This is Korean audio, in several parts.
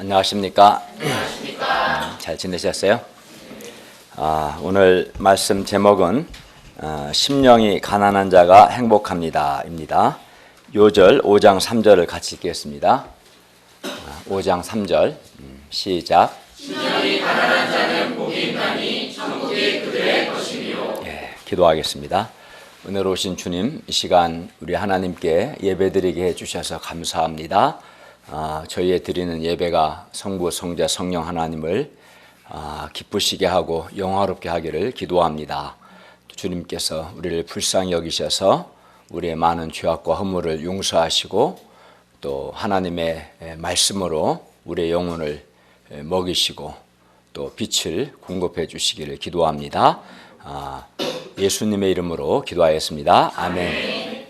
안녕하십니까? 잘 지내셨어요? 오늘 말씀 제목은 심령이 가난한 자가 행복합니다 입니다. 요절 5장 3절을 같이 읽겠습니다. 5장 3절 시작. 심령이 가난한 자는 복이 있나니 천국이 그들의 것이니요. 기도하겠습니다. 은혜로우신 주님, 이 시간 우리 하나님께 예배드리게 해주셔서 감사합니다. 저희의 드리는 예배가 성부, 성자, 성령 하나님을 기쁘시게 하고 영화롭게 하기를 기도합니다. 주님께서 우리를 불쌍히 여기셔서 우리의 많은 죄악과 허물을 용서하시고 또 하나님의 말씀으로 우리의 영혼을 먹이시고 또 빛을 공급해 주시기를 기도합니다. 예수님의 이름으로 기도하였습니다. 아멘.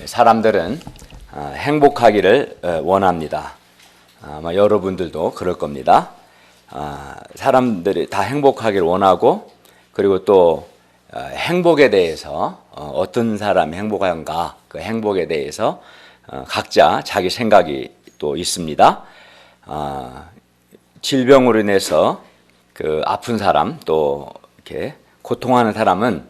사람들은 행복하기를 원합니다. 아마 여러분들도 그럴 겁니다. 사람들이 다 행복하기를 원하고, 그리고 또 행복에 대해서 어떤 사람이 행복한가, 그 행복에 대해서 각자 자기 생각이 또 있습니다. 질병으로 인해서 그 아픈 사람, 또 이렇게 고통하는 사람은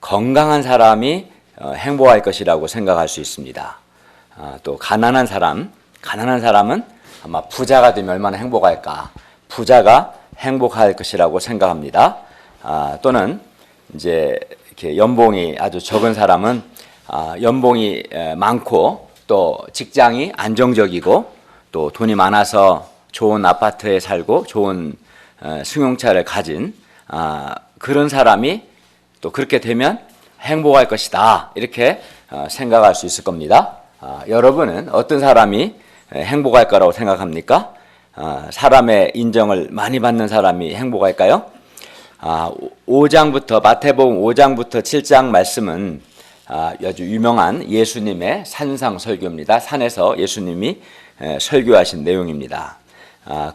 건강한 사람이 행복할 것이라고 생각할 수 있습니다. 또 가난한 사람은 아마 부자가 되면 얼마나 행복할까, 부자가 행복할 것이라고 생각합니다. 또는 이제 이렇게 연봉이 아주 적은 사람은 연봉이 많고 또 직장이 안정적이고 또 돈이 많아서 좋은 아파트에 살고 좋은 승용차를 가진 그런 사람이 또 그렇게 되면 행복할 것이다, 이렇게 생각할 수 있을 겁니다. 여러분은 어떤 사람이 행복할 거라고 생각합니까? 사람의 인정을 많이 받는 사람이 행복할까요? 5장부터 마태복음 5장부터 7장 말씀은 아주 유명한 예수님의 산상 설교입니다. 산에서 예수님이 설교하신 내용입니다.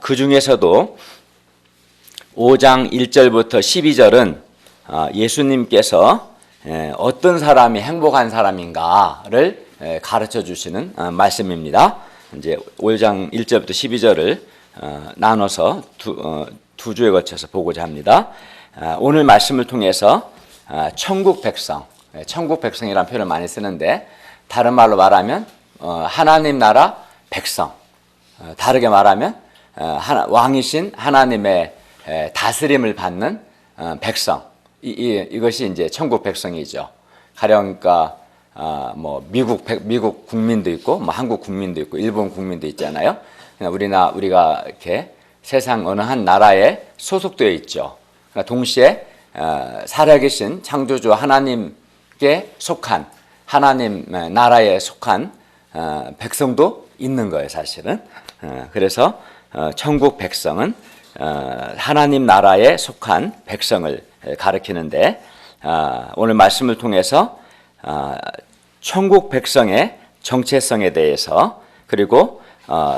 그 중에서도 5장 1절부터 12절은 예수님께서 어떤 사람이 행복한 사람인가를 가르쳐 주시는 말씀입니다. 이제 5장 1절부터 12절을 나눠서 두 주에 걸쳐서 보고자 합니다. 오늘 말씀을 통해서 천국 백성이라는 표현을 많이 쓰는데, 다른 말로 말하면 하나님 나라 백성, 다르게 말하면 왕이신 하나님의 다스림을 받는 백성, 이것이 이제 천국 백성이죠. 가령 그러니까 뭐 미국 국민도 있고, 뭐 한국 국민도 있고, 일본 국민도 있잖아요. 우리가 이렇게 세상 어느 한 나라에 소속되어 있죠. 그러니까 동시에 살아계신 창조주 하나님께 속한, 하나님 나라에 속한 백성도 있는 거예요, 사실은. 그래서 천국 백성은 하나님 나라에 속한 백성을 가리키는데, 오늘 말씀을 통해서 천국 백성의 정체성에 대해서, 그리고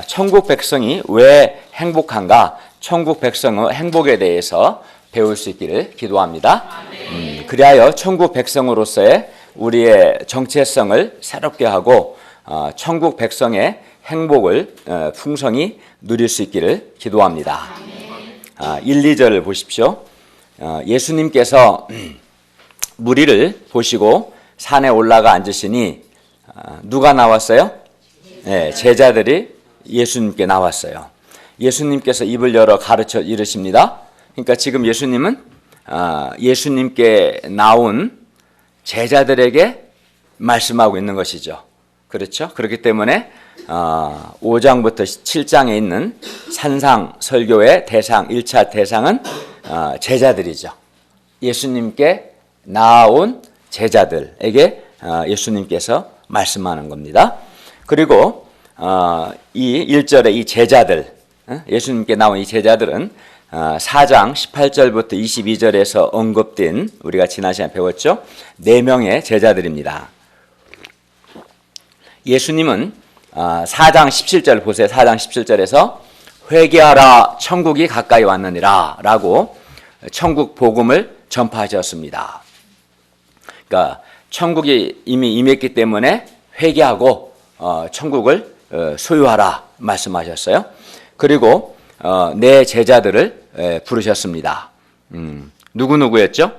천국 백성이 왜 행복한가, 천국 백성의 행복에 대해서 배울 수 있기를 기도합니다. 그리하여 천국 백성으로서의 우리의 정체성을 새롭게 하고 천국 백성의 행복을 풍성히 누릴 수 있기를 기도합니다. 1, 2절을 보십시오. 예수님께서 무리를 보시고 산에 올라가 앉으시니 누가 나왔어요? 제자들이 예수님께 나왔어요. 예수님께서 입을 열어 가르쳐 이르십니다. 그러니까 지금 예수님은 예수님께 나온 제자들에게 말씀하고 있는 것이죠. 그렇죠? 그렇기 때문에 5장부터 7장에 있는 산상 설교의 대상, 1차 대상은 제자들이죠. 예수님께 나온 제자들에게 예수님께서 말씀하는 겁니다. 그리고 이 1절의 이 제자들, 예수님께 나온 이 제자들은 4장 18절부터 22절에서 언급된, 우리가 지난 시간에 배웠죠, 4명의 제자들입니다. 예수님은 4장 17절 보세요. 4장 17절에서 회개하라, 천국이 가까이 왔느니라 라고 천국 복음을 전파하셨습니다. 그러니까 천국이 이미 임했기 때문에 회개하고 천국을 소유하라 말씀하셨어요. 그리고 내 제자들을 부르셨습니다. 누구였죠?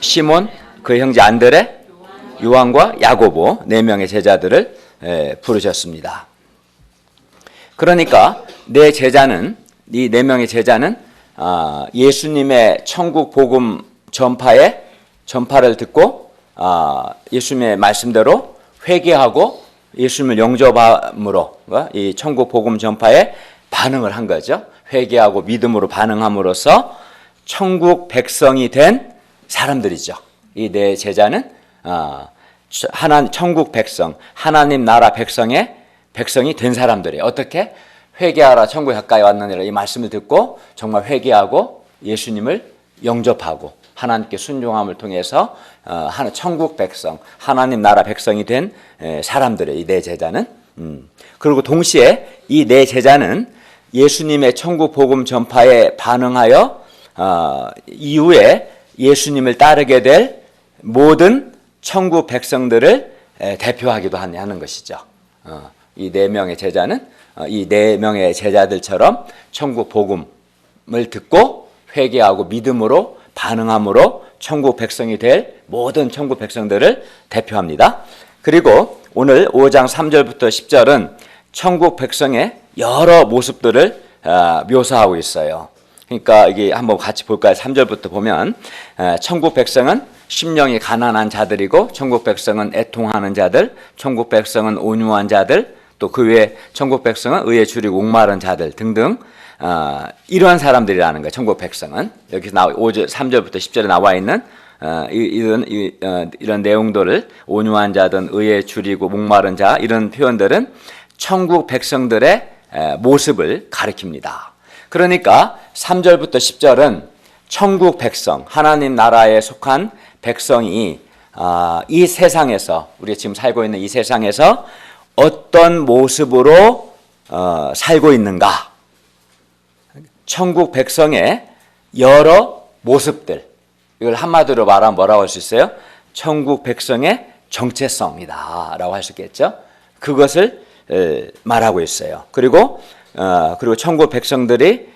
시몬, 그 형제 안드레, 요한과 야고보 4명의 제자들을 부르셨습니다. 그러니까 내 제자는, 이 4명의 제자는 예수님의 천국 복음 전파를 듣고 예수님의 말씀대로 회개하고 예수님을 영접함으로 이 천국 복음 전파에 반응을 한 거죠. 회개하고 믿음으로 반응함으로써 천국 백성이 된 사람들이죠. 이 4 제자는 천국 백성, 하나님 나라 백성이 된 사람들이에요. 어떻게? 회개하라, 천국에 가까이 왔느니라, 이 말씀을 듣고 정말 회개하고 예수님을 영접하고 하나님께 순종함을 통해서 천국 백성, 하나님 나라 백성이 된 사람들이에요. 이 4 제자는. 그리고 동시에 이 4 제자는 예수님의 천국 복음 전파에 반응하여 이후에 예수님을 따르게 될 모든 천국 백성들을 대표하기도 하는 것이죠. 이 4명의 제자는 이 4명의 제자들처럼 천국 복음을 듣고 회개하고 믿음으로 반응함으로 천국 백성이 될 모든 천국 백성들을 대표합니다. 그리고 오늘 5장 3절부터 10절은 천국 백성의 여러 모습들을 묘사하고 있어요. 그러니까 이게 한번 같이 볼까요? 3절부터 보면 천국 백성은 심령이 가난한 자들이고, 천국 백성은 애통하는 자들, 천국 백성은 온유한 자들, 또 그 외에 천국 백성은 의에 줄이고 목마른 자들 등등 이러한 사람들이라는 거예요. 천국 백성은 여기서 3절부터 10절에 나와 있는 이런 내용들을, 온유한 자든 의에 줄이고 목마른 자, 이런 표현들은 천국 백성들의 모습을 가리킵니다. 그러니까 3절부터 10절은 천국 백성, 하나님 나라에 속한 백성이 이 세상에서, 우리가 지금 살고 있는 이 세상에서 어떤 모습으로 살고 있는가, 천국 백성의 여러 모습들, 이걸 한마디로 말하면 뭐라고 할 수 있어요? 천국 백성의 정체성이다 라고 할 수 있겠죠. 그것을 말하고 있어요. 그리고 천국 백성들이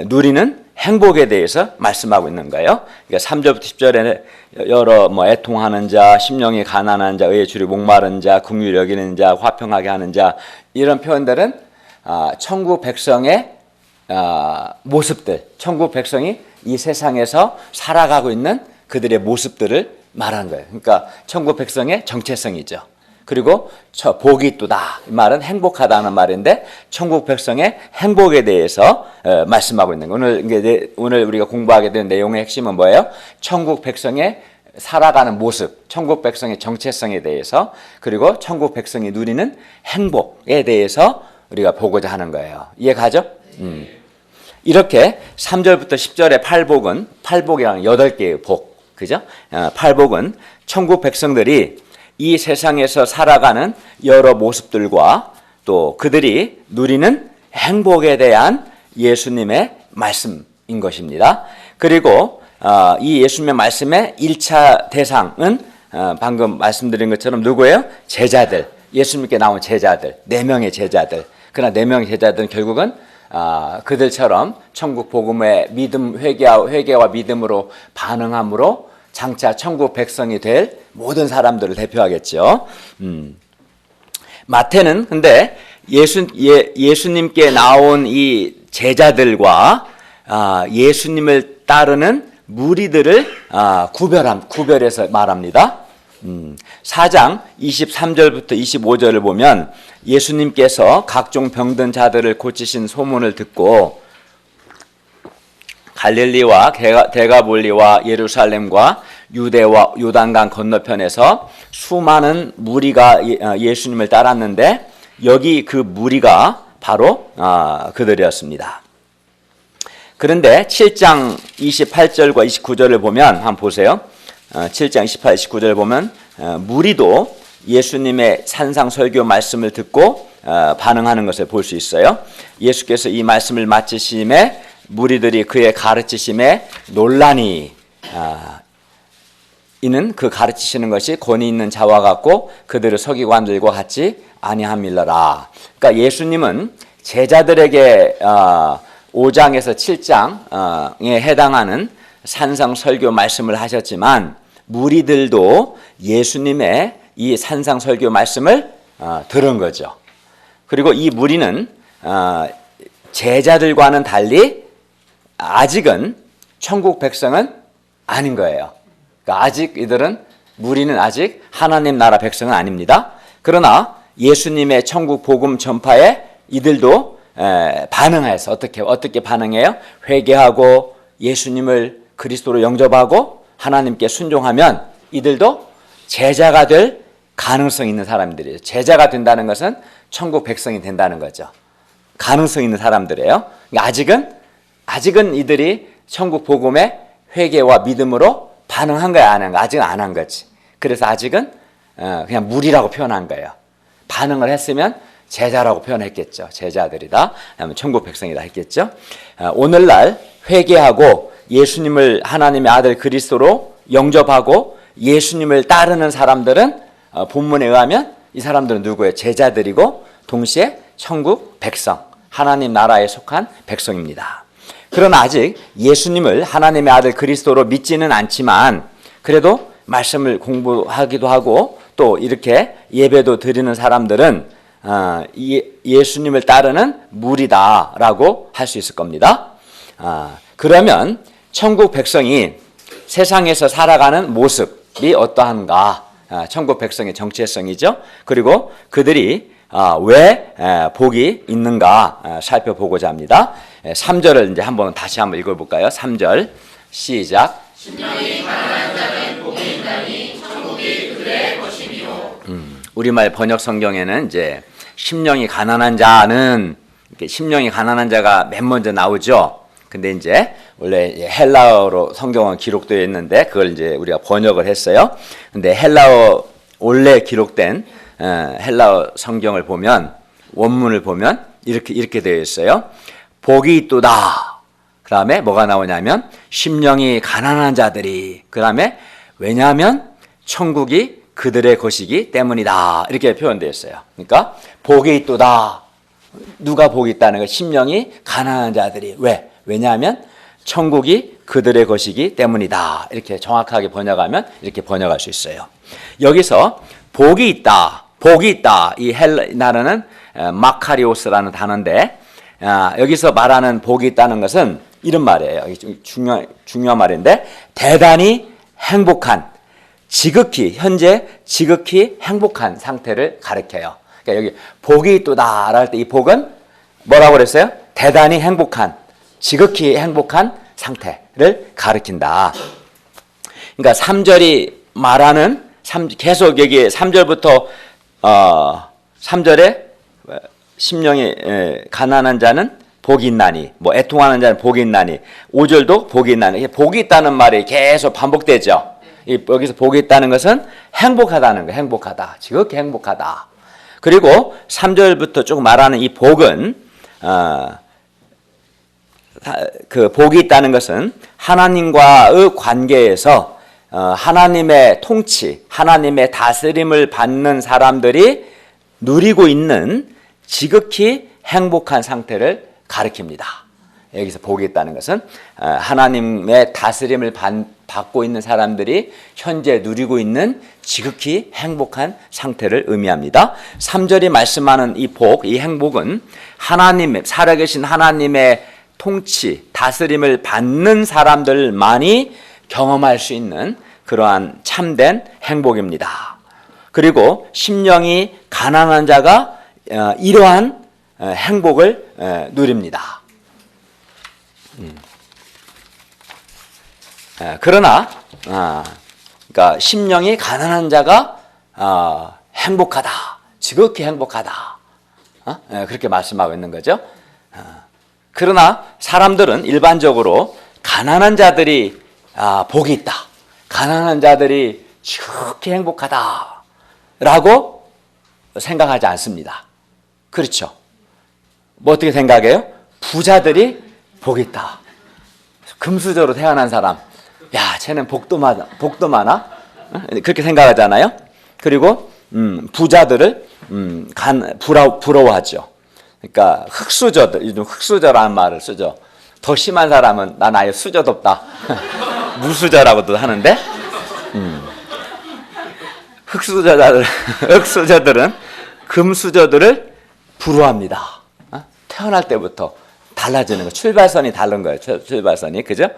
누리는 행복에 대해서 말씀하고 있는 거예요. 그러니까 3절부터 10절에 여러 애통하는 자, 심령이 가난한 자, 의에 줄이고 목마른 자, 긍휼히 여기는 자, 화평하게 하는 자, 이런 표현들은 천국 백성의 모습들, 천국 백성이 이 세상에서 살아가고 있는 그들의 모습들을 말하는 거예요. 그러니까 천국 백성의 정체성이죠. 그리고 복이 있도다, 이 말은 행복하다는 말인데 천국 백성의 행복에 대해서 말씀하고 있는 거예요. 오늘 우리가 공부하게 된 내용의 핵심은 뭐예요? 천국 백성의 살아가는 모습, 천국 백성의 정체성에 대해서, 그리고 천국 백성이 누리는 행복에 대해서 우리가 보고자 하는 거예요. 이해가죠? 이렇게 3절부터 10절의 팔복이라는 8개의 복, 그죠? 팔복은 천국 백성들이 이 세상에서 살아가는 여러 모습들과 또 그들이 누리는 행복에 대한 예수님의 말씀인 것입니다. 그리고 이 예수님의 말씀의 1차 대상은 방금 말씀드린 것처럼 누구예요? 제자들, 예수님께 나온 제자들, 4명의 제자들. 그러나 4명의 제자들은 결국은 그들처럼 천국 복음의 믿음, 회개와 믿음으로 반응함으로 장차 천국 백성이 될 모든 사람들을 대표하겠죠. 마태는 근데 예수님께 나온 이 제자들과 예수님을 따르는 무리들을 구별해서 말합니다. 4장 23절부터 25절을 보면 예수님께서 각종 병든 자들을 고치신 소문을 듣고 갈릴리와 데가볼리와 예루살렘과 유대와 요단강 건너편에서 수많은 무리가 예수님을 따랐는데 여기 그 무리가 바로 그들이었습니다. 그런데 7장 28절과 29절을 보면 한번 보세요. 7장 28, 29절을 보면 무리도 예수님의 산상 설교 말씀을 듣고 반응하는 것을 볼 수 있어요. 예수께서 이 말씀을 마치심에 무리들이 그의 가르치심에 논란이 이는 그 가르치시는 것이 권위 있는 자와 같고 그들의 서기관들과 같지 아니함일러라. 그러니까 예수님은 제자들에게 5장에서 7장에 해당하는 산상 설교 말씀을 하셨지만 무리들도 예수님의 이 산상 설교 말씀을 들은 거죠. 그리고 이 무리는 제자들과는 달리 아직은 천국 백성은 아닌 거예요. 그러니까 아직 무리는 아직 하나님 나라 백성은 아닙니다. 그러나 예수님의 천국 복음 전파에 이들도 반응해서 어떻게 반응해요? 회개하고 예수님을 그리스도로 영접하고 하나님께 순종하면 이들도 제자가 될 가능성 있는 사람들이에요. 제자가 된다는 것은 천국 백성이 된다는 거죠. 가능성 있는 사람들이에요. 그러니까 아직은 이들이 천국 복음에 회개와 믿음으로 반응한 거야, 안 한 거야? 아직은 안 한 거지. 그래서 아직은 그냥 무리라고 표현한 거예요. 반응을 했으면 제자라고 표현했겠죠. 제자들이다. 아니면 천국 백성이다 했겠죠. 오늘날 회개하고 예수님을 하나님의 아들 그리스도로 영접하고 예수님을 따르는 사람들은 본문에 의하면 이 사람들은 누구예요? 제자들이고 동시에 천국 백성, 하나님 나라에 속한 백성입니다. 그러나 아직 예수님을 하나님의 아들 그리스도로 믿지는 않지만 그래도 말씀을 공부하기도 하고 또 이렇게 예배도 드리는 사람들은 예수님을 따르는 무리다라고 할 수 있을 겁니다. 그러면 천국 백성이 세상에서 살아가는 모습이 어떠한가? 천국 백성의 정체성이죠. 그리고 그들이 왜 복이 있는가 살펴보고자 합니다. 3절을 이제 다시 한번 읽어볼까요? 3절 시작. 심령이 가난한 자는 복이 있나니 천국이 그들의 것이니요. 우리말 번역 성경에는 이제 심령이 가난한 자는 심령이 가난한 자가 맨 먼저 나오죠. 근데 이제 원래 헬라어로 성경은 기록되어 있는데 그걸 이제 우리가 번역을 했어요. 근데 헬라어 원래 기록된 헬라어 성경을 보면 원문을 보면 이렇게 되어 있어요. 복이 있도다. 그다음에 뭐가 나오냐면 심령이 가난한 자들이. 그다음에 왜냐하면 천국이 그들의 것이기 때문이다. 이렇게 표현되어 있어요. 그러니까 복이 있도다. 누가 복이 있다는 거? 심령이 가난한 자들이. 왜? 왜냐하면 천국이 그들의 것이기 때문이다. 이렇게 정확하게 번역하면 이렇게 번역할 수 있어요. 여기서 복이 있다. 복이 있다. 이 헬라어는 마카리오스라는 단어인데 여기서 말하는 복이 있다는 것은 이런 말이에요. 중요한 말인데 대단히 행복한 현재 지극히 행복한 상태를 가리켜요. 그러니까 여기 복이 있도다 할 때 이 복은 뭐라고 그랬어요? 대단히 행복한 지극히 행복한 상태를 가리킨다. 그러니까 3절이 말하는 계속 여기 3절부터 3절에 심령이 가난한 자는 복이 있나니 뭐 애통하는 자는 복이 있나니 5절도 복이 있나니 복이 있다는 말이 계속 반복되죠. 여기서 복이 있다는 것은 행복하다는 거예요. 행복하다. 지극히 행복하다. 그리고 3절부터 쭉 말하는 이 복은 그 복이 있다는 것은 하나님과의 관계에서 하나님의 통치, 하나님의 다스림을 받는 사람들이 누리고 있는 지극히 행복한 상태를 가리킵니다. 여기서 복이 있다는 것은 하나님의 다스림을 받고 있는 사람들이 현재 누리고 있는 지극히 행복한 상태를 의미합니다. 3절이 말씀하는 이 복, 이 행복은 살아계신 하나님의 통치, 다스림을 받는 사람들만이 경험할 수 있는 그러한 참된 행복입니다. 그리고 심령이 가난한 자가 이러한 행복을 누립니다. 그러나 그러니까 심령이 가난한 자가 행복하다, 지극히 행복하다, 그렇게 말씀하고 있는 거죠. 그러나 사람들은 일반적으로 가난한 자들이 복이 있다, 가난한 자들이 지극히 행복하다라고 생각하지 않습니다. 그렇죠? 뭐 어떻게 생각해요? 부자들이 복이 있다. 금수저로 태어난 사람, 야, 쟤는 복도 많아. 그렇게 생각하잖아요. 그리고 부자들을 부러워하죠. 그러니까 흙수저들, 요즘 흙수저라는 말을 쓰죠. 더 심한 사람은 난 아예 수저도 없다. 무수저라고도 하는데, 흙수저들은 금수저들을 부러워합니다. 태어날 때부터 달라지는 거, 출발선이 다른 거예요. 출발선이, 그죠?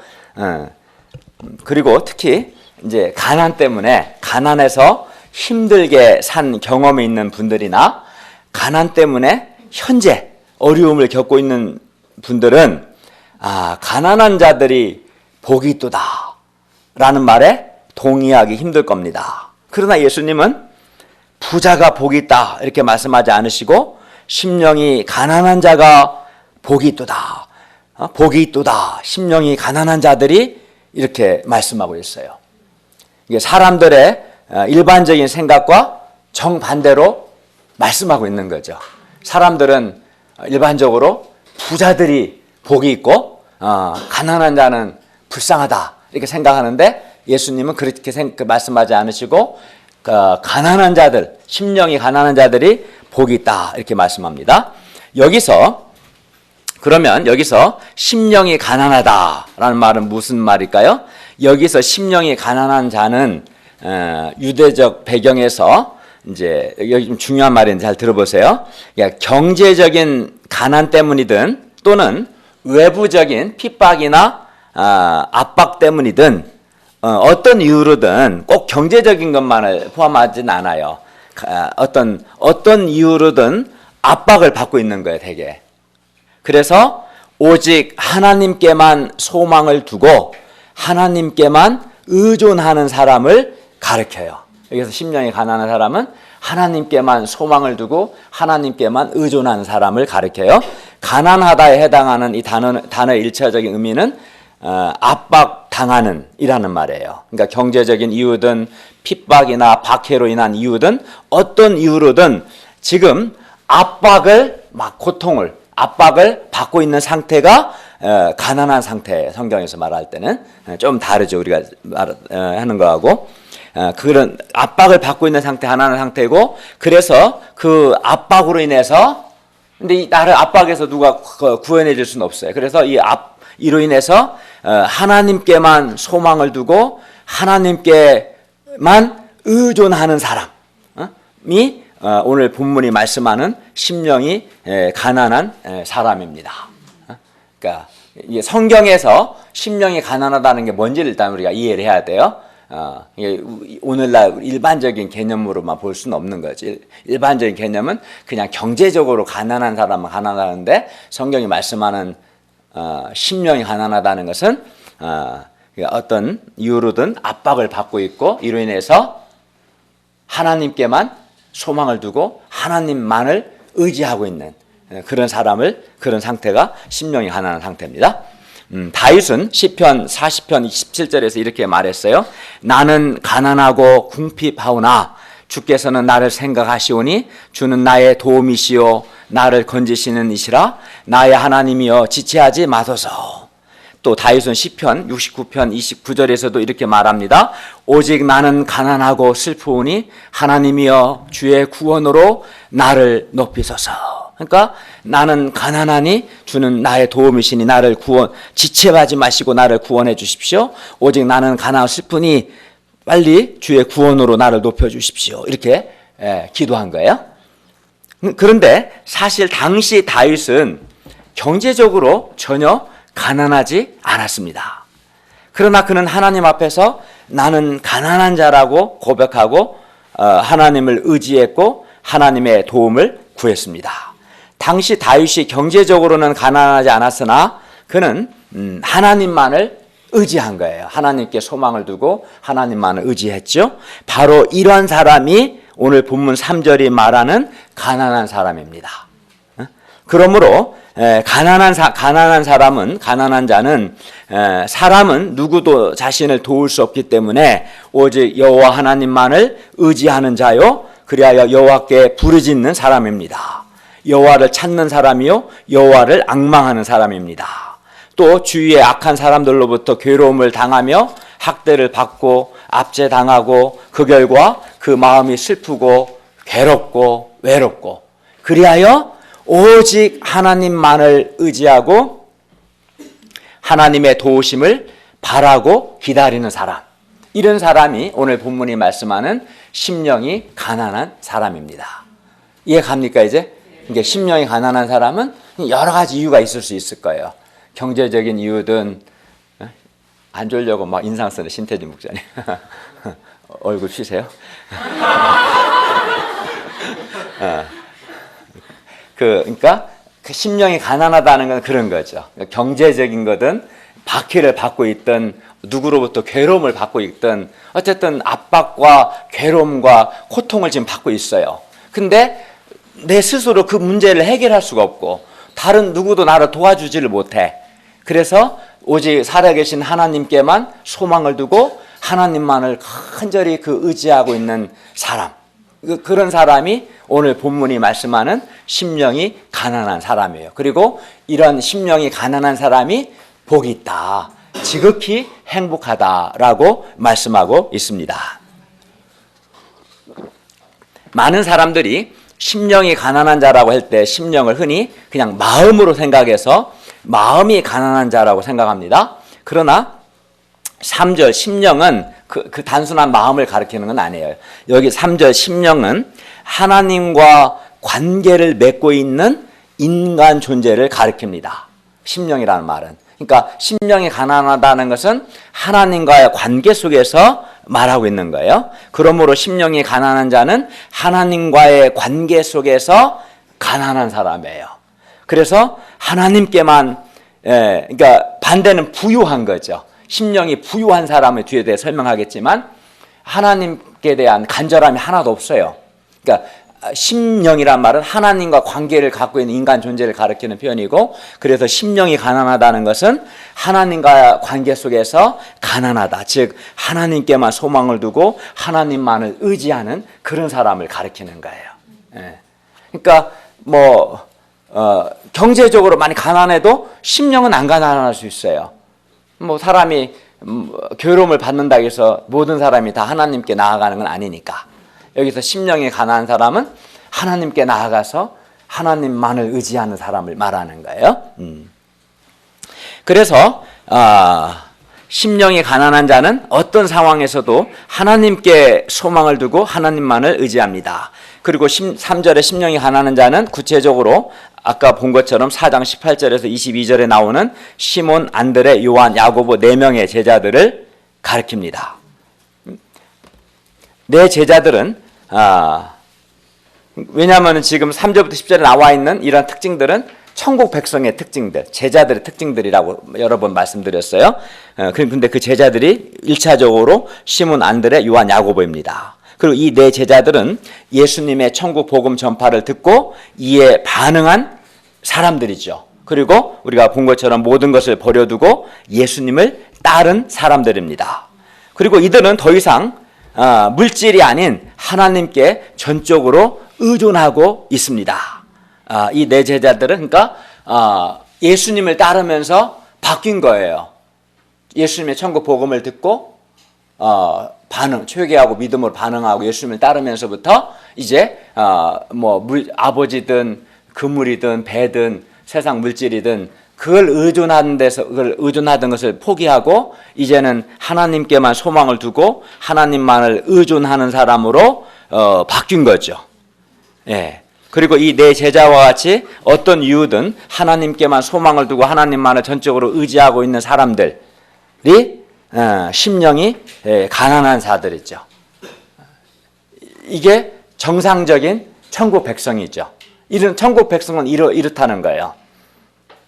그리고 특히 이제 가난 때문에, 가난해서 힘들게 산 경험이 있는 분들이나 가난 때문에 현재 어려움을 겪고 있는 분들은 가난한 자들이 복이 있도다 라는 말에 동의하기 힘들 겁니다. 그러나 예수님은 부자가 복이 있다 이렇게 말씀하지 않으시고 심령이 가난한 자가 복이 있도다, 복이 있도다, 심령이 가난한 자들이 이렇게 말씀하고 있어요. 이게 사람들의 일반적인 생각과 정반대로 말씀하고 있는 거죠. 사람들은 일반적으로 부자들이 복이 있고 가난한 자는 불쌍하다 이렇게 생각하는데 예수님은 그렇게 말씀하지 않으시고 가난한 자들, 심령이 가난한 자들이 복이 있다 이렇게 말씀합니다. 그러면 여기서 심령이 가난하다라는 말은 무슨 말일까요? 여기서 심령이 가난한 자는 유대적 배경에서 이제 여기 좀 중요한 말인데 잘 들어보세요. 그러니까 경제적인 가난 때문이든 또는 외부적인 핍박이나 압박 때문이든 어떤 이유로든 꼭 경제적인 것만을 포함하진 않아요. 어떤 이유로든 압박을 받고 있는 거예요, 되게. 그래서 오직 하나님께만 소망을 두고 하나님께만 의존하는 사람을 가르쳐요. 여기서 심령이 가난한 사람은 하나님께만 소망을 두고 하나님께만 의존하는 사람을 가르쳐요. 가난하다에 해당하는 이 단어의 일차적인 의미는 압박당하는 이라는 말이에요. 그러니까 경제적인 이유든 핍박이나 박해로 인한 이유든 어떤 이유로든 지금 압박을 받고 있는 상태가 가난한 상태, 성경에서 말할 때는 좀 다르죠. 우리가 하는 거하고 그런 압박을 받고 있는 상태, 가난한 상태고, 그래서 그 압박으로 인해서 근데 나를 압박에서 누가 구원해 줄 수는 없어요. 그래서 이로 인해서 하나님께만 소망을 두고 하나님께만 의존하는 사람이 오늘 본문이 말씀하는 심령이 가난한 사람입니다. 그러니까 성경에서 심령이 가난하다는 게 뭔지를 일단 우리가 이해를 해야 돼요. 오늘날 일반적인 개념으로만 볼 수는 없는 거지. 일반적인 개념은 그냥 경제적으로 가난한 사람은 가난하는데 성경이 말씀하는 심령이 가난하다는 것은 어떤 이유로든 압박을 받고 있고 이로 인해서 하나님께만 소망을 두고 하나님만을 의지하고 있는 그런 상태가 심령이 가난한 상태입니다. 다윗은 시편 40편 17절에서 이렇게 말했어요. 나는 가난하고 궁핍하오나 주께서는 나를 생각하시오니 주는 나의 도움이시오 나를 건지시는 이시라 나의 하나님이여 지체하지 마소서. 또 다윗은 시편 69편 29절에서도 이렇게 말합니다. 오직 나는 가난하고 슬프오니 하나님이여 주의 구원으로 나를 높이소서. 그러니까 나는 가난하니 주는 나의 도움이시니 나를 지체하지 마시고 나를 구원해 주십시오. 오직 나는 가난하고 슬프니 빨리 주의 구원으로 나를 높여 주십시오. 이렇게 기도한 거예요. 그런데 사실 당시 다윗은 경제적으로 전혀 가난하지 않았습니다. 그러나 그는 하나님 앞에서 나는 가난한 자라고 고백하고 하나님을 의지했고 하나님의 도움을 구했습니다. 당시 다윗이 경제적으로는 가난하지 않았으나 그는 하나님만을 의지한 거예요. 하나님께 소망을 두고 하나님만을 의지했죠. 바로 이런 사람이 오늘 본문 3절이 말하는 가난한 사람입니다. 그러므로 가난한 자는 사람은 누구도 자신을 도울 수 없기 때문에 오직 여호와 하나님만을 의지하는 자요 그리하여 여호와께 부르짖는 사람입니다. 여호와를 찾는 사람이요 여호와를 앙망하는 사람입니다. 또 주위의 악한 사람들로부터 괴로움을 당하며 학대를 받고 압제당하고 그 결과 그 마음이 슬프고 괴롭고 외롭고 그리하여 오직 하나님만을 의지하고 하나님의 도우심을 바라고 기다리는 사람, 이런 사람이 오늘 본문이 말씀하는 심령이 가난한 사람입니다. 이해 갑니까 이제? 이게 심령이 가난한 사람은 여러 가지 이유가 있을 수 있을 거예요. 경제적인 이유든, 안 졸려고 막 인상 쓰는 신태진 목사님. 얼굴 쉬세요. 그러니까 그 심령이 가난하다는 건 그런 거죠. 경제적인 거든 박해를 받고 있든 누구로부터 괴로움을 받고 있든 어쨌든 압박과 괴로움과 고통을 지금 받고 있어요. 근데 내 스스로 그 문제를 해결할 수가 없고 다른 누구도 나를 도와주지를 못해. 그래서 오직 살아계신 하나님께만 소망을 두고 하나님만을 간절히 의지하고 있는 사람, 그런 사람이 오늘 본문이 말씀하는 심령이 가난한 사람이에요. 그리고 이런 심령이 가난한 사람이 복이 있다, 지극히 행복하다라고 말씀하고 있습니다. 많은 사람들이 심령이 가난한 자라고 할 때 심령을 흔히 그냥 마음으로 생각해서 마음이 가난한 자라고 생각합니다. 그러나 3절 심령은 그 단순한 마음을 가리키는 건 아니에요. 여기 3절 심령은 하나님과 관계를 맺고 있는 인간 존재를 가리킵니다. 심령이라는 말은. 그러니까 심령이 가난하다는 것은 하나님과의 관계 속에서 말하고 있는 거예요. 그러므로 심령이 가난한 자는 하나님과의 관계 속에서 가난한 사람이에요. 그래서 하나님께만, 그러니까 반대는 부유한 거죠. 심령이 부유한 사람을 뒤에 대해 설명하겠지만 하나님께 대한 간절함이 하나도 없어요. 그러니까 심령이란 말은 하나님과 관계를 갖고 있는 인간 존재를 가리키는 표현이고, 그래서 심령이 가난하다는 것은 하나님과 관계 속에서 가난하다, 즉 하나님께만 소망을 두고 하나님만을 의지하는 그런 사람을 가리키는 거예요. 그러니까 경제적으로 많이 가난해도 심령은 안 가난할 수 있어요. 사람이 괴로움을 받는다고 해서 모든 사람이 다 하나님께 나아가는 건 아니니까. 여기서 심령이 가난한 사람은 하나님께 나아가서 하나님만을 의지하는 사람을 말하는 거예요. 그래서 심령이 가난한 자는 어떤 상황에서도 하나님께 소망을 두고 하나님만을 의지합니다. 그리고 3절에 심령이 가난한 자는 구체적으로 아까 본 것처럼 4장 18절에서 22절에 나오는 시몬, 안드레, 요한, 야고보 4명의 제자들을 가리킵니다. 네 제자들은 왜냐하면 지금 3절부터 10절에 나와 있는 이런 특징들은 천국 백성의 특징들, 제자들의 특징들이라고 여러 번 말씀드렸어요. 근데 그 제자들이 1차적으로 시몬, 안드레, 요한, 야고보입니다. 그리고 이 네 제자들은 예수님의 천국 복음 전파를 듣고 이에 반응한 사람들이죠. 그리고 우리가 본 것처럼 모든 것을 버려두고 예수님을 따른 사람들입니다. 그리고 이들은 더 이상 물질이 아닌 하나님께 전적으로 의존하고 있습니다. 이 네 제자들은 그러니까 예수님을 따르면서 바뀐 거예요. 예수님의 천국 복음을 듣고 회개하고 믿음으로 반응하고 예수님을 따르면서부터 이제 아버지든 그물이든 배든 세상 물질이든 그걸 의존하던 것을 포기하고 이제는 하나님께만 소망을 두고 하나님만을 의존하는 사람으로 바뀐 거죠. 예. 그리고 이 네 제자와 같이 어떤 이유든 하나님께만 소망을 두고 하나님만을 전적으로 의지하고 있는 사람들이 심령이 가난한 자들이죠. 이게 정상적인 천국 백성이죠. 이런 천국 백성은 이렇다는 거예요.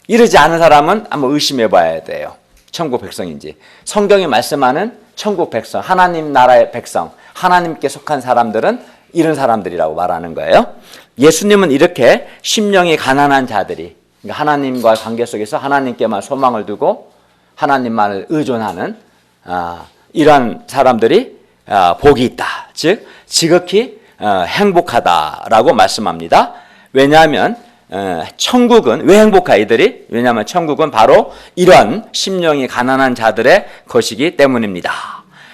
이러지 않은 사람은 한번 의심해 봐야 돼요. 천국 백성인지. 성경이 말씀하는 천국 백성, 하나님 나라의 백성, 하나님께 속한 사람들은 이런 사람들이라고 말하는 거예요. 예수님은 이렇게 심령이 가난한 자들이, 그러니까 하나님과 관계 속에서 하나님께만 소망을 두고 하나님만을 의존하는 이런 사람들이 복이 있다, 즉 지극히 행복하다라고 말씀합니다. 왜냐하면 천국은 왜 행복해 이들이? 왜냐하면 천국은 바로 이런 심령이 가난한 자들의 것이기 때문입니다.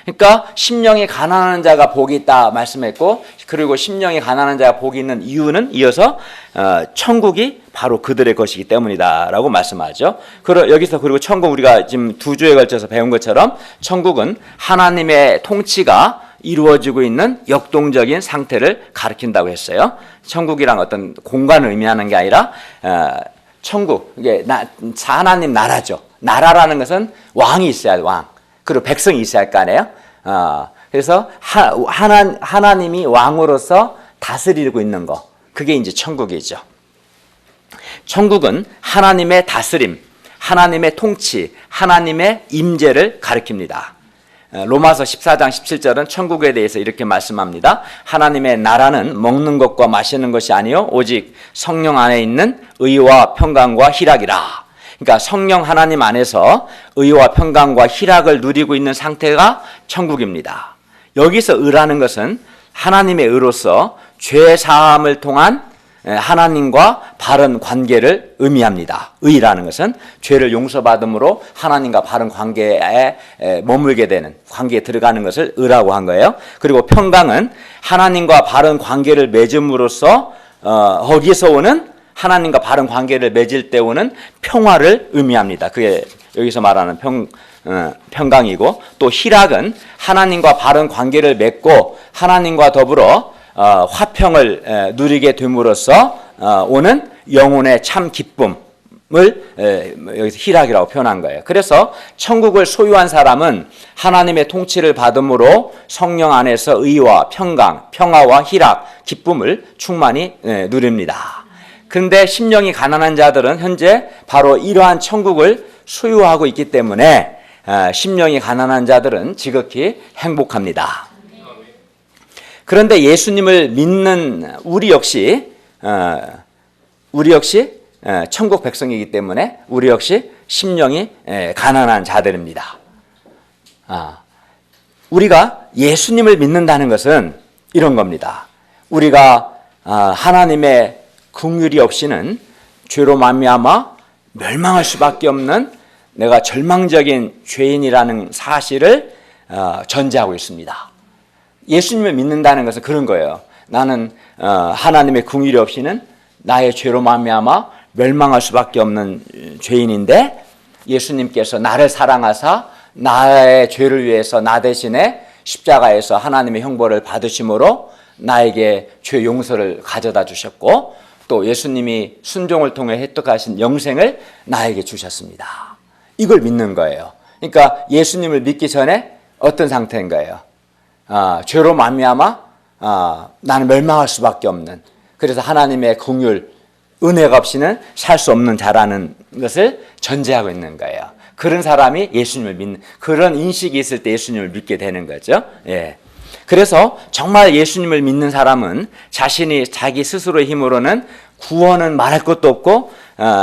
그러니까 심령이 가난한 자가 복이 있다 말씀했고, 그리고 심령이 가난한 자가 복이 있는 이유는 이어서 천국이 바로 그들의 것이기 때문이다라고 말씀하죠. 여기서 그리고 천국, 우리가 지금 2주에 걸쳐서 배운 것처럼 천국은 하나님의 통치가 이루어지고 있는 역동적인 상태를 가리킨다고 했어요. 천국이란 어떤 공간을 의미하는 게 아니라 천국, 이게 하나님 나라죠. 나라라는 것은 왕이 있어야 할 왕, 그리고 백성이 있어야 할 거 아니에요. 그래서 하나님이 왕으로서 다스리고 있는 거, 그게 이제 천국이죠. 천국은 하나님의 다스림, 하나님의 통치, 하나님의 임재를 가리킵니다. 로마서 14장 17절은 천국에 대해서 이렇게 말씀합니다. 하나님의 나라는 먹는 것과 마시는 것이 아니요 오직 성령 안에 있는 의와 평강과 희락이라. 그러니까 성령 하나님 안에서 의와 평강과 희락을 누리고 있는 상태가 천국입니다. 여기서 의라는 것은 하나님의 의로서 죄 사함을 통한 하나님과 바른 관계를 의미합니다. 의라는 것은 죄를 용서받음으로 하나님과 바른 관계에 머물게 되는, 관계에 들어가는 것을 의라고 한 거예요. 그리고 평강은 하나님과 바른 관계를 맺음으로써 거기서 오는, 하나님과 바른 관계를 맺을 때 오는 평화를 의미합니다. 그게 여기서 말하는 평강이고, 또 희락은 하나님과 바른 관계를 맺고 하나님과 더불어 화평을 누리게 됨으로써 오는 영혼의 참 기쁨을 여기서 희락이라고 표현한 거예요. 그래서 천국을 소유한 사람은 하나님의 통치를 받음으로 성령 안에서 의와 평강, 평화와 희락, 기쁨을 충만히 누립니다. 그런데 심령이 가난한 자들은 현재 바로 이러한 천국을 소유하고 있기 때문에 심령이 가난한 자들은 지극히 행복합니다. 그런데 예수님을 믿는 우리 역시 천국 백성이기 때문에 우리 역시 심령이 가난한 자들입니다. 우리가 예수님을 믿는다는 것은 이런 겁니다. 우리가 하나님의 긍휼이 없이는 죄로 말미암아 멸망할 수밖에 없는 내가 절망적인 죄인이라는 사실을 전제하고 있습니다. 예수님을 믿는다는 것은 그런 거예요. 나는 하나님의 긍휼이 없이는 나의 죄로 말미암아 멸망할 수밖에 없는 죄인인데, 예수님께서 나를 사랑하사 나의 죄를 위해서 나 대신에 십자가에서 하나님의 형벌을 받으심으로 나에게 죄 용서를 가져다 주셨고, 또 예수님이 순종을 통해 획득하신 영생을 나에게 주셨습니다. 이걸 믿는 거예요. 그러니까 예수님을 믿기 전에 어떤 상태인 거예요? 죄로 말미암아 나는 멸망할 수밖에 없는, 그래서 하나님의 긍휼, 은혜가 없이는 살 수 없는 자라는 것을 전제하고 있는 거예요. 그런 사람이 예수님을 믿는, 그런 인식이 있을 때 예수님을 믿게 되는 거죠. 예. 그래서 정말 예수님을 믿는 사람은 자신이 자기 스스로의 힘으로는 구원은 말할 것도 없고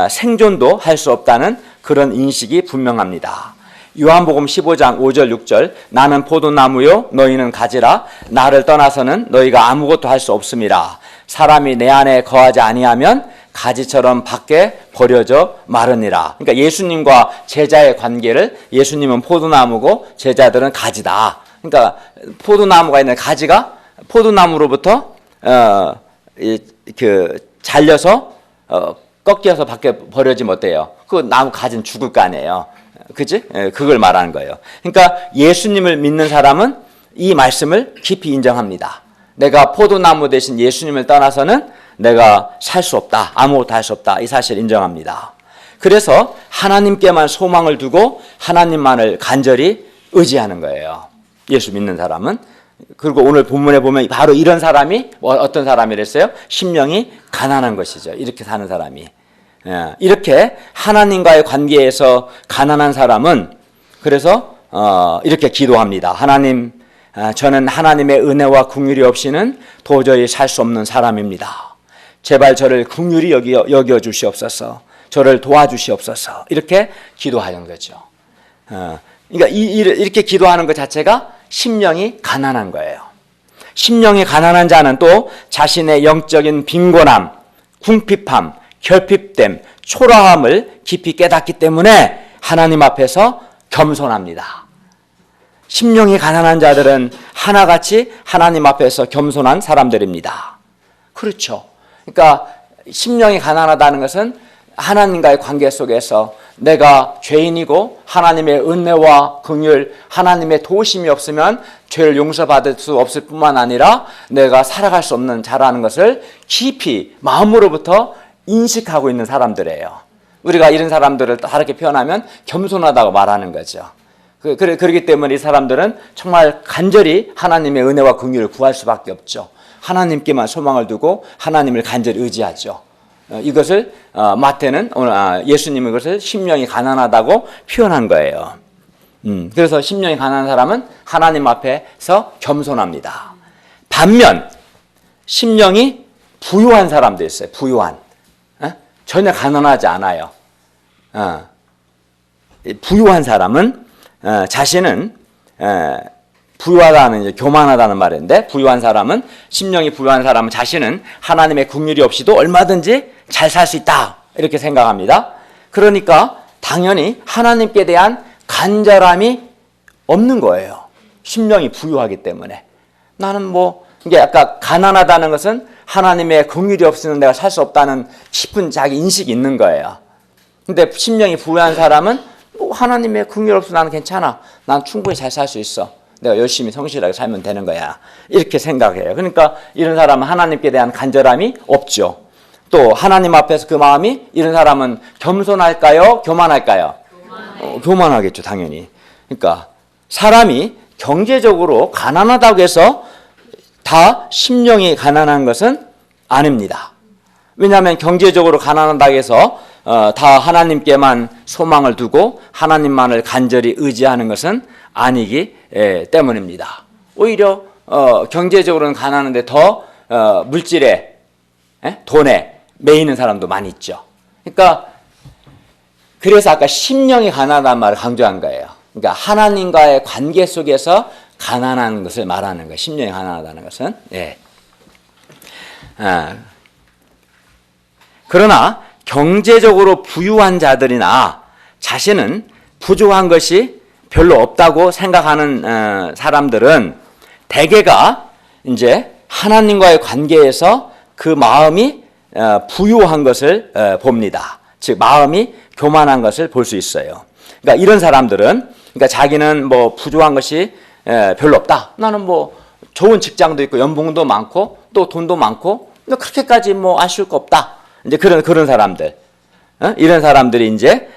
생존도 할 수 없다는 그런 인식이 분명합니다. 요한복음 15장 5절 6절 나는 포도나무요 너희는 가지라 나를 떠나서는 너희가 아무것도 할 수 없음이라. 사람이 내 안에 거하지 아니하면 가지처럼 밖에 버려져 마르니라. 그러니까 예수님과 제자의 관계를, 예수님은 포도나무고 제자들은 가지다. 그러니까 포도나무가 있는 가지가 포도나무로부터 잘려서 꺾여서 밖에 버려지면 어때요? 그 나무 가지는 죽을 거 아니에요. 그지? 그걸 말하는 거예요. 그러니까 예수님을 믿는 사람은 이 말씀을 깊이 인정합니다. 내가 포도나무 대신 예수님을 떠나서는 내가 살 수 없다. 아무것도 할 수 없다. 이 사실을 인정합니다. 그래서 하나님께만 소망을 두고 하나님만을 간절히 의지하는 거예요. 예수 믿는 사람은. 그리고 오늘 본문에 보면 바로 이런 사람이 어떤 사람이랬어요? 심령이 가난한 것이죠. 이렇게 사는 사람이. 이렇게 하나님과의 관계에서 가난한 사람은 그래서 이렇게 기도합니다. 하나님, 저는 하나님의 은혜와 긍휼이 없이는 도저히 살 수 없는 사람입니다. 제발 저를 긍휼히 여겨 주시옵소서. 저를 도와주시옵소서. 이렇게 기도하는 거죠. 그러니까 이렇게 기도하는 것 자체가 심령이 가난한 거예요. 심령이 가난한 자는 또 자신의 영적인 빈곤함, 궁핍함, 결핍됨, 초라함을 깊이 깨닫기 때문에 하나님 앞에서 겸손합니다. 심령이 가난한 자들은 하나같이 하나님 앞에서 겸손한 사람들입니다. 그렇죠. 그러니까 심령이 가난하다는 것은 하나님과의 관계 속에서 내가 죄인이고 하나님의 은혜와 긍휼, 하나님의 도우심이 없으면 죄를 용서받을 수 없을 뿐만 아니라 내가 살아갈 수 없는 자라는 것을 깊이 마음으로부터 인식하고 있는 사람들이에요. 우리가 이런 사람들을 다르게 표현하면 겸손하다고 말하는 거죠. 그렇기 때문에 이 사람들은 정말 간절히 하나님의 은혜와 긍휼을 구할 수밖에 없죠. 하나님께만 소망을 두고 하나님을 간절히 의지하죠. 이것을 마태는 예수님이 이것을 심령이 가난하다고 표현한 거예요. 그래서 심령이 가난한 사람은 하나님 앞에서 겸손합니다. 반면 심령이 부유한 사람도 있어요. 부유한. 전혀 가난하지 않아요. 부유한 사람은 자신은 부유하다는, 이제 교만하다는 말인데, 부유한 사람은, 심령이 부유한 사람은 자신은 하나님의 긍휼이 없이도 얼마든지 잘 살 수 있다, 이렇게 생각합니다. 그러니까 당연히 하나님께 대한 간절함이 없는 거예요. 심령이 부유하기 때문에. 나는 이게 아까 가난하다는 것은 하나님의 긍휼이 없으면 내가 살 수 없다는 깊은 자기 인식이 있는 거예요. 근데 심령이 부유한 사람은 하나님의 긍휼 없으면 나는 괜찮아. 난 충분히 잘 살 수 있어. 내가 열심히 성실하게 살면 되는 거야. 이렇게 생각해요. 그러니까 이런 사람은 하나님께 대한 간절함이 없죠. 또 하나님 앞에서 그 마음이, 이런 사람은 겸손할까요? 교만할까요? 교만하겠죠, 당연히. 그러니까 사람이 경제적으로 가난하다고 해서 다 심령이 가난한 것은 아닙니다. 왜냐하면 경제적으로 가난하다고 해서 다 하나님께만 소망을 두고 하나님만을 간절히 의지하는 것은 아니기 때문입니다. 오히려 경제적으로는 가난한데 더 물질에, 돈에 매이는 사람도 많이 있죠. 그러니까 그래서 아까 심령이 가난하다는 말을 강조한 거예요. 그러니까 하나님과의 관계 속에서 가난한 것을 말하는 거예요. 심령이 가난하다는 것은. 그러나 경제적으로 부유한 자들이나 자신은 부족한 것이 별로 없다고 생각하는 사람들은 대개가 이제 하나님과의 관계에서 그 마음이 부유한 것을 봅니다. 즉 마음이 교만한 것을 볼 수 있어요. 그러니까 이런 사람들은, 그러니까 자기는 부족한 것이 별로 없다. 나는 좋은 직장도 있고 연봉도 많고 또 돈도 많고 그렇게까지 아쉬울 거 없다. 이제 그런 사람들, 이런 사람들이 이제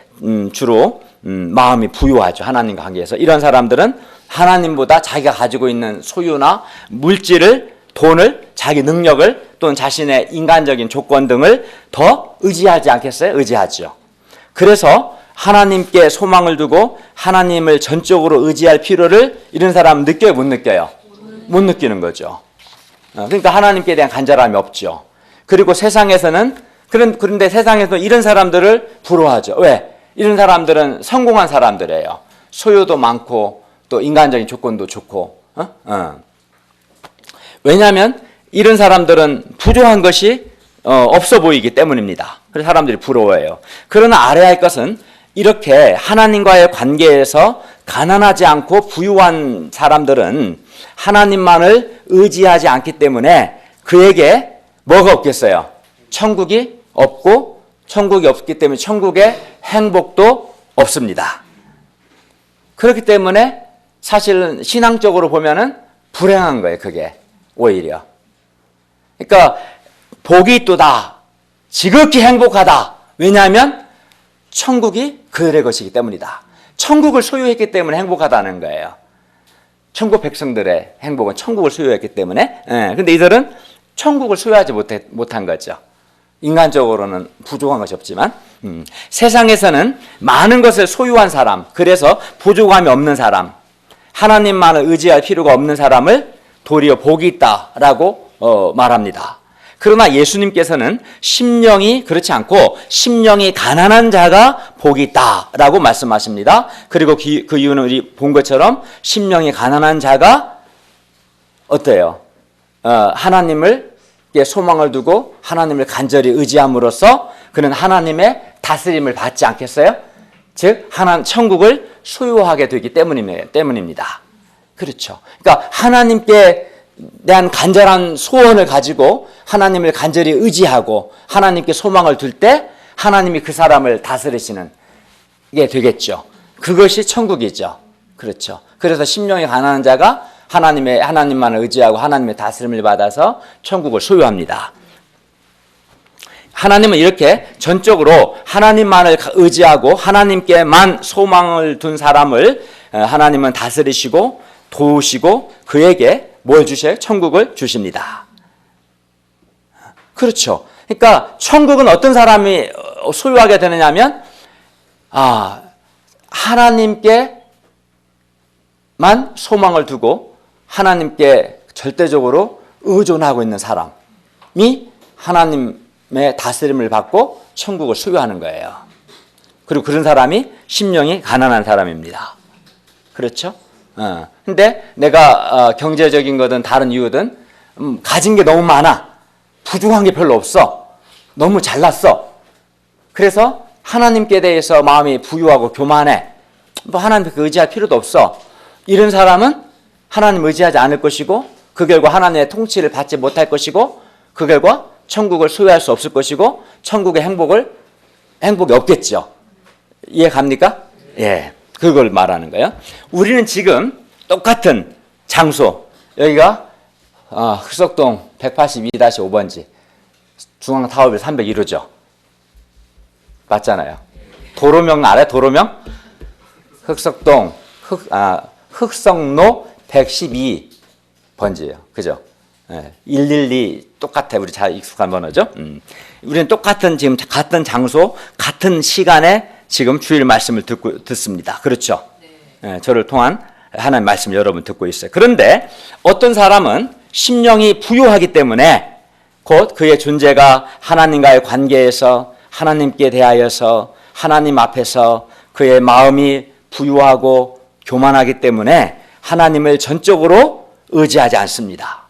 주로 마음이 부유하죠. 하나님과 관계에서. 이런 사람들은 하나님보다 자기가 가지고 있는 소유나 물질을, 돈을, 자기 능력을 또는 자신의 인간적인 조건 등을 더 의지하지 않겠어요? 의지하죠. 그래서 하나님께 소망을 두고 하나님을 전적으로 의지할 필요를 이런 사람은 느껴요? 못 느껴요? 못 느끼는 거죠. 그러니까 하나님께 대한 간절함이 없죠. 그리고 세상에서는, 그런데 세상에서 이런 사람들을 부러워하죠. 왜? 이런 사람들은 성공한 사람들이에요. 소유도 많고 또 인간적인 조건도 좋고. 왜냐하면 이런 사람들은 부족한 것이 없어 보이기 때문입니다. 그래서 사람들이 부러워해요. 그러나 알아야 할 것은 이렇게 하나님과의 관계에서 가난하지 않고 부유한 사람들은 하나님만을 의지하지 않기 때문에 그에게 뭐가 없겠어요? 천국이 없고, 천국이 없기 때문에 천국의 행복도 없습니다. 그렇기 때문에 사실은 신앙적으로 보면은 불행한 거예요, 그게. 오히려. 그러니까 복이 있도다, 지극히 행복하다. 왜냐하면 천국이 그들의 것이기 때문이다. 천국을 소유했기 때문에 행복하다는 거예요. 천국 백성들의 행복은 천국을 소유했기 때문에. 근데 이들은 천국을 소유하지 못한 거죠. 인간적으로는 부족한 것이 없지만. 세상에서는 많은 것을 소유한 사람, 그래서 부족함이 없는 사람, 하나님만을 의지할 필요가 없는 사람을 도리어 복이 있다라고 말합니다. 그러나 예수님께서는 심령이 그렇지 않고 심령이 가난한 자가 복이 있다라고 말씀하십니다. 그리고 그 이유는 우리 본 것처럼 심령이 가난한 자가 어때요? 하나님을 소망을 두고 하나님을 간절히 의지함으로써 그는 하나님의 다스림을 받지 않겠어요? 즉 천국을 소유하게 되기 때문입니다. 그렇죠. 그러니까 하나님께 대한 간절한 소원을 가지고 하나님을 간절히 의지하고 하나님께 소망을 둘 때 하나님이 그 사람을 다스리시는 게 되겠죠. 그것이 천국이죠. 그렇죠. 그래서 심령이 가난한 자가 하나님만을 의지하고 하나님의 다스림을 받아서 천국을 소유합니다. 하나님은 이렇게 전적으로 하나님만을 의지하고 하나님께만 소망을 둔 사람을 하나님은 다스리시고 도우시고 그에게 뭘 주셔요? 천국을 주십니다. 그렇죠. 그러니까 천국은 어떤 사람이 소유하게 되느냐면 하나님께만 소망을 두고 하나님께 절대적으로 의존하고 있는 사람이 하나님의 다스림을 받고 천국을 소유하는 거예요. 그리고 그런 사람이 심령이 가난한 사람입니다. 그렇죠? 근데 내가 경제적인 거든 다른 이유든 가진 게 너무 많아. 부족한 게 별로 없어. 너무 잘났어. 그래서 하나님께 대해서 마음이 부유하고 교만해. 하나님께 의지할 필요도 없어. 이런 사람은 하나님 의지하지 않을 것이고 그 결과 하나님의 통치를 받지 못할 것이고 그 결과 천국을 소유할 수 없을 것이고 천국의 행복이 없겠죠. 이해 갑니까? 예, 그걸 말하는 거예요. 우리는 지금 똑같은 장소, 여기가 흑석동 182-5번지 중앙타워빌 301호죠. 맞잖아요. 도로명 알아요? 도로명? 흑석동 흑성로 112번지예요. 그죠? 112 똑같아. 우리 잘 익숙한 번호죠. 우리는 똑같은 지금 같은 장소, 같은 시간에 지금 주일 말씀을 듣습니다. 그렇죠? 네. 저를 통한 하나님 말씀 여러분 듣고 있어요. 그런데 어떤 사람은 심령이 부유하기 때문에 곧 그의 존재가 하나님과의 관계에서 하나님께 대하여서 하나님 앞에서 그의 마음이 부유하고 교만하기 때문에 하나님을 전적으로 의지하지 않습니다.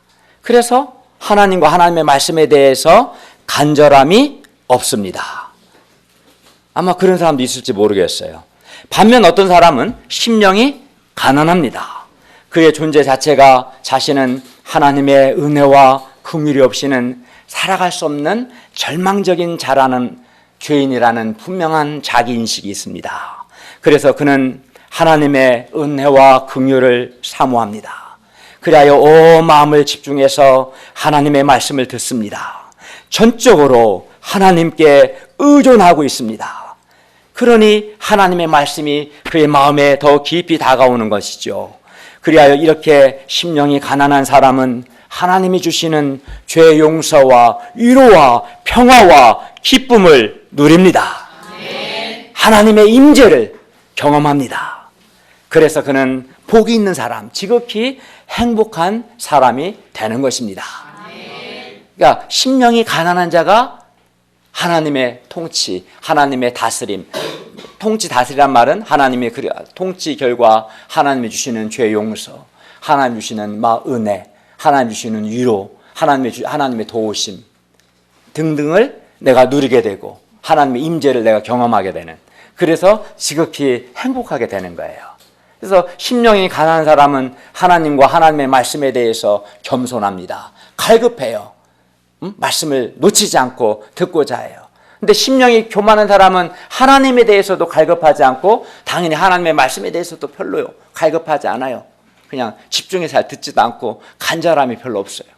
그래서 하나님과 하나님의 말씀에 대해서 간절함이 없습니다. 아마 그런 사람도 있을지 모르겠어요. 반면 어떤 사람은 심령이 가난합니다. 그의 존재 자체가 자신은 하나님의 은혜와 긍휼이 없이는 살아갈 수 없는 절망적인 자라는 죄인이라는 분명한 자기인식이 있습니다. 그래서 그는 하나님의 은혜와 긍휼을 사모합니다. 그리하여 온 마음을 집중해서 하나님의 말씀을 듣습니다. 전적으로 하나님께 의존하고 있습니다. 그러니 하나님의 말씀이 그의 마음에 더 깊이 다가오는 것이죠. 그리하여 이렇게 심령이 가난한 사람은 하나님이 주시는 죄 용서와 위로와 평화와 기쁨을 누립니다. 하나님의 임재를 경험합니다. 그래서 그는 복이 있는 사람, 지극히 행복한 사람이 되는 것입니다. 그러니까 심령이 가난한 자가 하나님의 통치, 하나님의 다스림, 통치 다스리란 말은 하나님의 통치 결과 하나님이 주시는 죄 용서, 하나님 주시는 은혜, 하나님 주시는 위로, 하나님의 도우심 등등을 내가 누리게 되고 하나님의 임재를 내가 경험하게 되는, 그래서 지극히 행복하게 되는 거예요. 그래서 심령이 가난한 사람은 하나님과 하나님의 말씀에 대해서 겸손합니다. 갈급해요. 말씀을 놓치지 않고 듣고자 해요. 근데 심령이 교만한 사람은 하나님에 대해서도 갈급하지 않고 당연히 하나님의 말씀에 대해서도 별로요. 갈급하지 않아요. 그냥 집중해서 잘 듣지도 않고 간절함이 별로 없어요.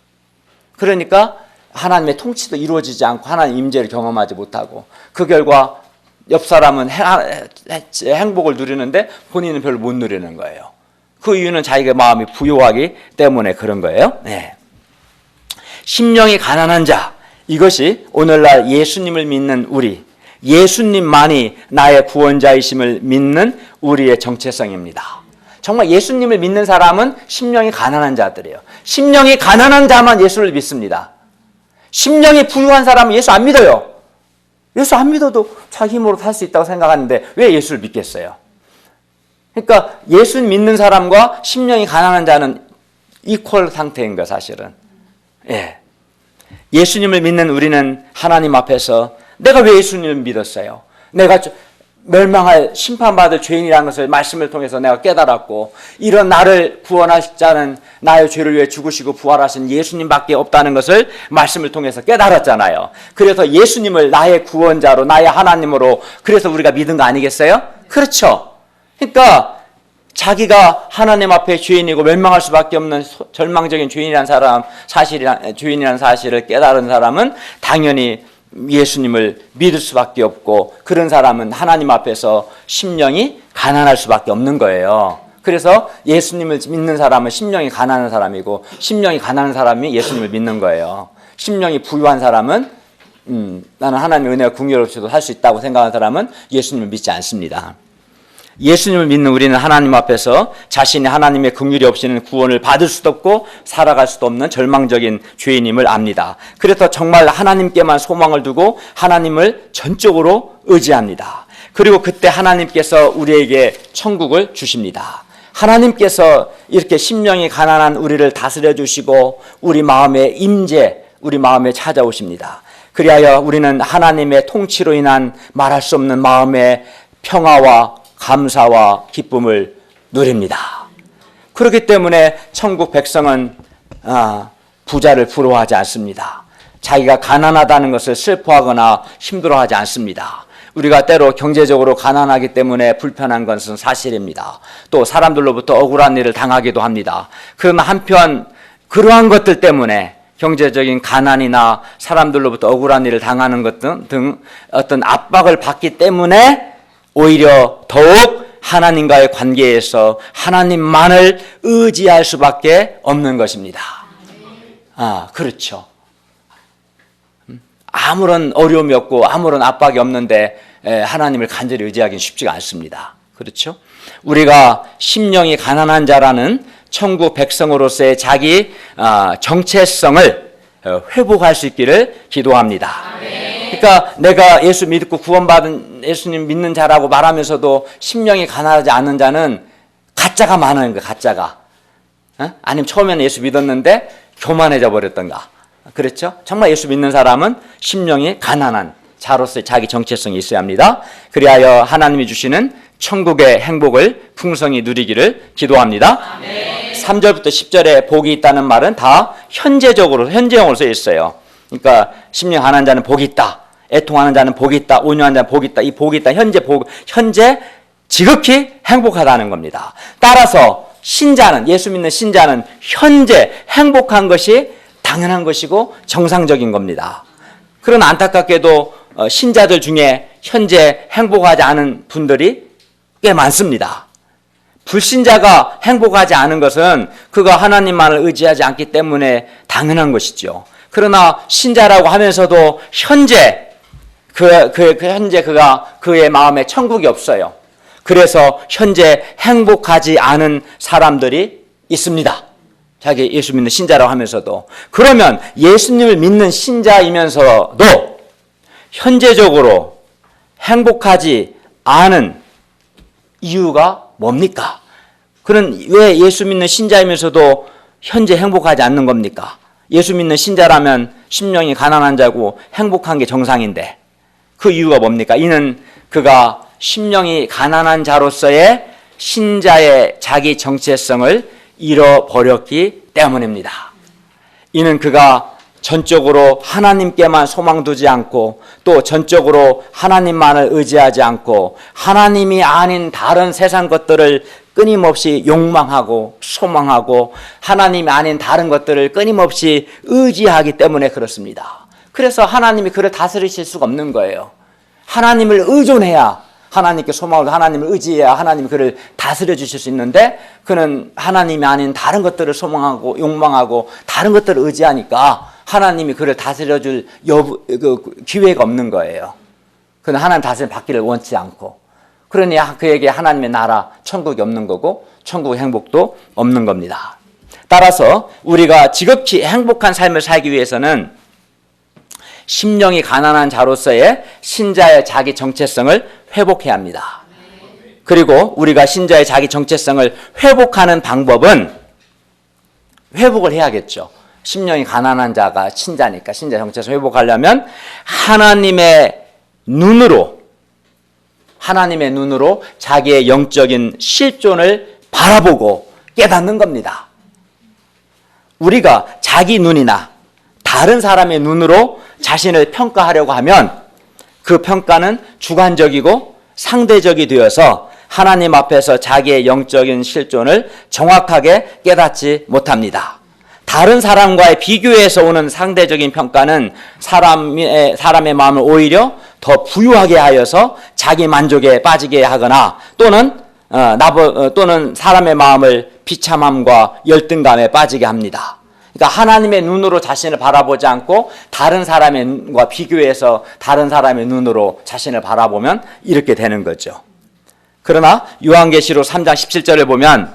그러니까 하나님의 통치도 이루어지지 않고 하나님 임재를 경험하지 못하고 그 결과 옆 사람은 행복을 누리는데 본인은 별로 못 누리는 거예요. 그 이유는 자기가 마음이 부유하기 때문에 그런 거예요. 네. 심령이 가난한 자, 이것이 오늘날 예수님을 믿는 우리, 예수님만이 나의 구원자이심을 믿는 우리의 정체성입니다. 정말 예수님을 믿는 사람은 심령이 가난한 자들이에요. 심령이 가난한 자만 예수를 믿습니다. 심령이 부유한 사람은 예수 안 믿어요. 예수 안 믿어도 자기 힘으로 살 수 있다고 생각하는데 왜 예수를 믿겠어요? 그러니까 예수 믿는 사람과 심령이 가난한 자는 이퀄 상태인 거 사실은. 예. 예수님을 믿는 우리는 하나님 앞에서 내가 왜 예수님을 믿었어요? 내가 멸망할 심판받을 죄인이라는 것을 말씀을 통해서 내가 깨달았고, 이런 나를 구원할 자는 나의 죄를 위해 죽으시고 부활하신 예수님밖에 없다는 것을 말씀을 통해서 깨달았잖아요. 그래서 예수님을 나의 구원자로, 나의 하나님으로, 그래서 우리가 믿은 거 아니겠어요? 그렇죠. 그러니까 자기가 하나님 앞에 죄인이고 멸망할 수밖에 없는 절망적인 죄인이라는 사실을 깨달은 사람은 당연히 예수님을 믿을 수밖에 없고, 그런 사람은 하나님 앞에서 심령이 가난할 수밖에 없는 거예요. 그래서 예수님을 믿는 사람은 심령이 가난한 사람이고, 심령이 가난한 사람이 예수님을 믿는 거예요. 심령이 부유한 사람은 나는 하나님의 은혜가 궁유롭셔도 할 수 있다고 생각하는 사람은 예수님을 믿지 않습니다. 예수님을 믿는 우리는 하나님 앞에서 자신이 하나님의 긍휼이 없이는 구원을 받을 수도 없고 살아갈 수도 없는 절망적인 죄인임을 압니다. 그래서 정말 하나님께만 소망을 두고 하나님을 전적으로 의지합니다. 그리고 그때 하나님께서 우리에게 천국을 주십니다. 하나님께서 이렇게 심령이 가난한 우리를 다스려 주시고 우리 마음에 우리 마음에 찾아오십니다. 그리하여 우리는 하나님의 통치로 인한 말할 수 없는 마음의 평화와 감사와 기쁨을 누립니다. 그렇기 때문에 천국 백성은 부자를 부러워하지 않습니다. 자기가 가난하다는 것을 슬퍼하거나 힘들어하지 않습니다. 우리가 때로 경제적으로 가난하기 때문에 불편한 것은 사실입니다. 또 사람들로부터 억울한 일을 당하기도 합니다. 그러나 한편 그러한 것들 때문에 경제적인 가난이나 사람들로부터 억울한 일을 당하는 것 등 어떤 압박을 받기 때문에 오히려 더욱 하나님과의 관계에서 하나님만을 의지할 수밖에 없는 것입니다. 그렇죠. 아무런 어려움이 없고 아무런 압박이 없는데 하나님을 간절히 의지하기는 쉽지가 않습니다. 그렇죠? 우리가 심령이 가난한 자라는 천국 백성으로서의 자기 정체성을 회복할 수 있기를 기도합니다. 그러니까 내가 예수 믿고 구원받은 예수님 믿는 자라고 말하면서도 심령이 가난하지 않은 자는 가짜가 많은 거예요. 가짜가. 아니면 처음에는 예수 믿었는데 교만해져 버렸던가. 그렇죠? 정말 예수 믿는 사람은 심령이 가난한 자로서의 자기 정체성이 있어야 합니다. 그리하여 하나님이 주시는 천국의 행복을 풍성히 누리기를 기도합니다. 3절부터 10절에 복이 있다는 말은 다 현재형으로 써 있어요. 그러니까 심령 가난한 자는 복이 있다. 애통하는 자는 복이 있다. 온유한 자는 복이 있다. 이 복이 있다. 현재 지극히 행복하다는 겁니다. 따라서 신자는, 예수 믿는 신자는 현재 행복한 것이 당연한 것이고 정상적인 겁니다. 그러나 안타깝게도 신자들 중에 현재 행복하지 않은 분들이 꽤 많습니다. 불신자가 행복하지 않은 것은 그가 하나님만을 의지하지 않기 때문에 당연한 것이죠. 그러나 신자라고 하면서도 현재 그의 마음에 천국이 없어요. 그래서 현재 행복하지 않은 사람들이 있습니다. 자기 예수 믿는 신자라고 하면서도. 그러면 예수님을 믿는 신자이면서도 현재적으로 행복하지 않은 이유가 뭡니까? 그는 왜 예수 믿는 신자이면서도 현재 행복하지 않는 겁니까? 예수 믿는 신자라면 심령이 가난한 자고 행복한 게 정상인데 그 이유가 뭡니까? 이는 그가 심령이 가난한 자로서의 신자의 자기 정체성을 잃어버렸기 때문입니다. 이는 그가 전적으로 하나님께만 소망 두지 않고 또 전적으로 하나님만을 의지하지 않고 하나님이 아닌 다른 세상 것들을 끊임없이 욕망하고 소망하고 하나님이 아닌 다른 것들을 끊임없이 의지하기 때문에 그렇습니다. 그래서 하나님이 그를 다스리실 수가 없는 거예요. 하나님을 의존해야 하나님께 소망을 하나님을 의지해야 하나님이 그를 다스려 주실 수 있는데 그는 하나님이 아닌 다른 것들을 소망하고 욕망하고 다른 것들을 의지하니까 하나님이 그를 다스려 줄 기회가 없는 거예요. 그는 하나님 다스림 받기를 원치 않고 그러니 그에게 하나님의 나라 천국이 없는 거고 천국의 행복도 없는 겁니다. 따라서 우리가 지극히 행복한 삶을 살기 위해서는 심령이 가난한 자로서의 신자의 자기 정체성을 회복해야 합니다. 그리고 우리가 신자의 자기 정체성을 회복하는 방법은 회복을 해야겠죠. 심령이 가난한 자가 신자니까 신자 정체성 회복하려면 하나님의 눈으로 하나님의 눈으로 자기의 영적인 실존을 바라보고 깨닫는 겁니다. 우리가 자기 눈이나 다른 사람의 눈으로 자신을 평가하려고 하면 그 평가는 주관적이고 상대적이 되어서 하나님 앞에서 자기의 영적인 실존을 정확하게 깨닫지 못합니다. 다른 사람과의 비교에서 오는 상대적인 평가는 사람의 마음을 오히려 더 부유하게 하여서 자기 만족에 빠지게 하거나 또는 사람의 마음을 비참함과 열등감에 빠지게 합니다. 그러니까 하나님의 눈으로 자신을 바라보지 않고 다른 사람과 비교해서 다른 사람의 눈으로 자신을 바라보면 이렇게 되는 거죠. 그러나 요한계시록 3장 17절을 보면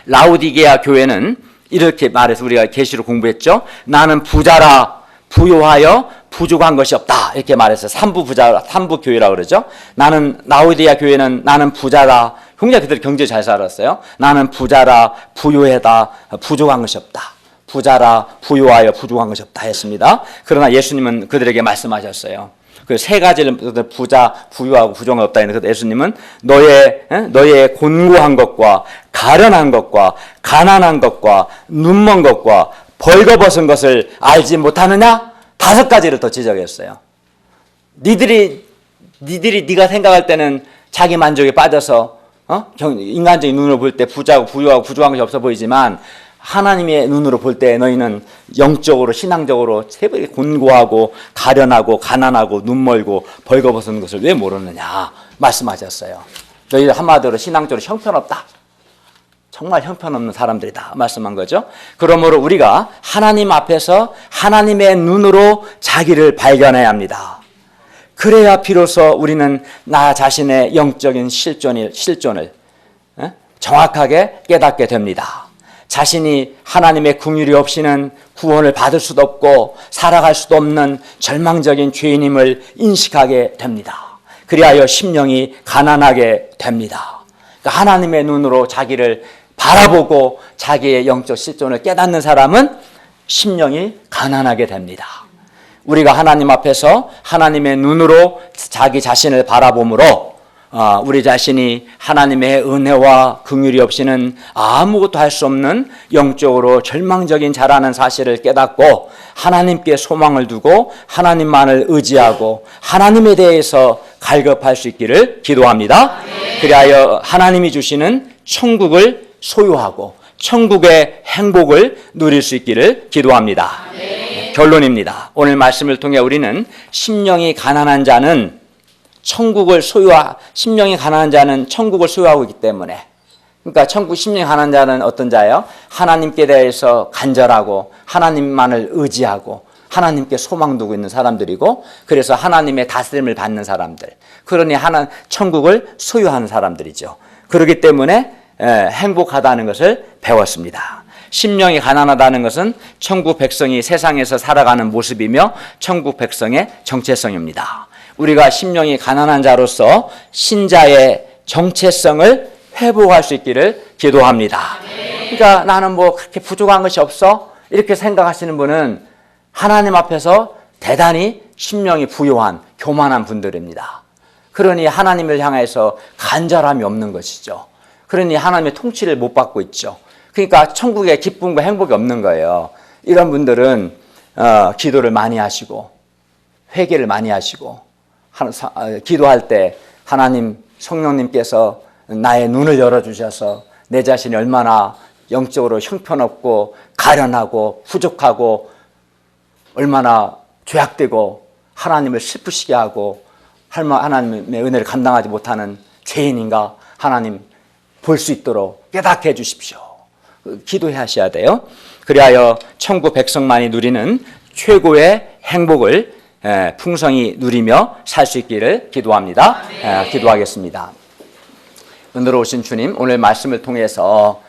라우디게아 교회는 이렇게 말해서 우리가 계시록 공부했죠. 나는 부자라 부요하여 부족한 것이 없다. 이렇게 말해서 삼부 교회라고 그러죠. 라우디게아 교회는 나는 부자라, 굉장히 그들이 경제 잘 살았어요. 나는 부자라 부요하다 부족한 것이 없다. 부자라 부요하여 부족한 것이 없다 했습니다. 그러나 예수님은 그들에게 말씀하셨어요. 그 세 가지를 부자, 부유하고 부족한 없다 했는데 예수님은 너의 곤고한 것과 가련한 것과 가난한 것과 눈먼 것과 벌거벗은 것을 알지 못하느냐? 5가지를 더 지적했어요. 네가 생각할 때는 자기 만족에 빠져서 인간적인 눈으로 볼 때 부자고 부유하고 부족한 것이 없어 보이지만 하나님의 눈으로 볼 때 너희는 영적으로 신앙적으로 새벽에 곤고하고 가련하고 가난하고 눈멀고 벌거벗은 것을 왜 모르느냐 말씀하셨어요. 너희들 한마디로 신앙적으로 형편없다. 정말 형편없는 사람들이다 말씀한 거죠. 그러므로 우리가 하나님 앞에서 하나님의 눈으로 자기를 발견해야 합니다. 그래야 비로소 우리는 나 자신의 영적인 실존을 정확하게 깨닫게 됩니다. 자신이 하나님의 긍휼이 없이는 구원을 받을 수도 없고 살아갈 수도 없는 절망적인 죄인임을 인식하게 됩니다. 그리하여 심령이 가난하게 됩니다. 그러니까 하나님의 눈으로 자기를 바라보고 자기의 영적 실존을 깨닫는 사람은 심령이 가난하게 됩니다. 우리가 하나님 앞에서 하나님의 눈으로 자기 자신을 바라보므로 우리 자신이 하나님의 은혜와 긍휼이 없이는 아무것도 할 수 없는 영적으로 절망적인 자라는 사실을 깨닫고 하나님께 소망을 두고 하나님만을 의지하고 하나님에 대해서 갈급할 수 있기를 기도합니다. 그리하여 하나님이 주시는 천국을 소유하고 천국의 행복을 누릴 수 있기를 기도합니다. 결론입니다. 오늘 말씀을 통해 우리는 심령이 가난한 자는 심령이 가난한 자는 천국을 소유하고 있기 때문에, 그러니까 심령이 가난한 자는 어떤 자예요? 하나님께 대해서 간절하고 하나님만을 의지하고 하나님께 소망 두고 있는 사람들이고, 그래서 하나님의 다스림을 받는 사람들, 그러니 천국을 소유하는 사람들이죠. 그렇기 때문에 행복하다는 것을 배웠습니다. 심령이 가난하다는 것은 천국 백성이 세상에서 살아가는 모습이며 천국 백성의 정체성입니다. 우리가 심령이 가난한 자로서 신자의 정체성을 회복할 수 있기를 기도합니다. 그러니까 나는 그렇게 부족한 것이 없어? 이렇게 생각하시는 분은 하나님 앞에서 대단히 심령이 부요한 교만한 분들입니다. 그러니 하나님을 향해서 간절함이 없는 것이죠. 그러니 하나님의 통치를 못 받고 있죠. 그러니까 천국의 기쁨과 행복이 없는 거예요. 이런 분들은 기도를 많이 하시고 회개를 많이 하시고 기도할 때 하나님 성령님께서 나의 눈을 열어주셔서 내 자신이 얼마나 영적으로 형편없고 가련하고 부족하고 얼마나 죄악되고 하나님을 슬프시게 하고 하나님의 은혜를 감당하지 못하는 죄인인가 하나님 볼 수 있도록 깨닫게 해주십시오. 기도하셔야 돼요. 그리하여 천국 백성만이 누리는 최고의 행복을 풍성히 누리며 살 수 있기를 기도합니다. 기도하겠습니다. 은혜로우신 주님, 오늘 말씀을 통해서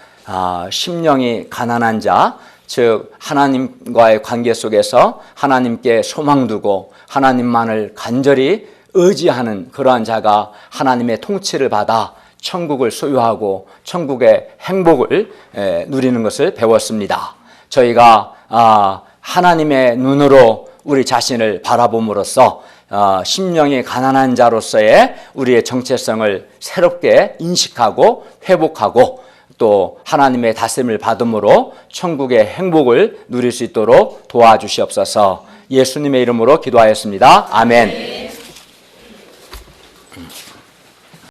심령이 가난한 자, 즉 하나님과의 관계 속에서 하나님께 소망 두고 하나님만을 간절히 의지하는 그러한 자가 하나님의 통치를 받아 천국을 소유하고 천국의 행복을 누리는 것을 배웠습니다. 저희가 하나님의 눈으로 우리 자신을 바라봄으로써 심령이 가난한 자로서의 우리의 정체성을 새롭게 인식하고 회복하고 또 하나님의 다스림을 받음으로 천국의 행복을 누릴 수 있도록 도와주시옵소서. 예수님의 이름으로 기도하였습니다. 아멘.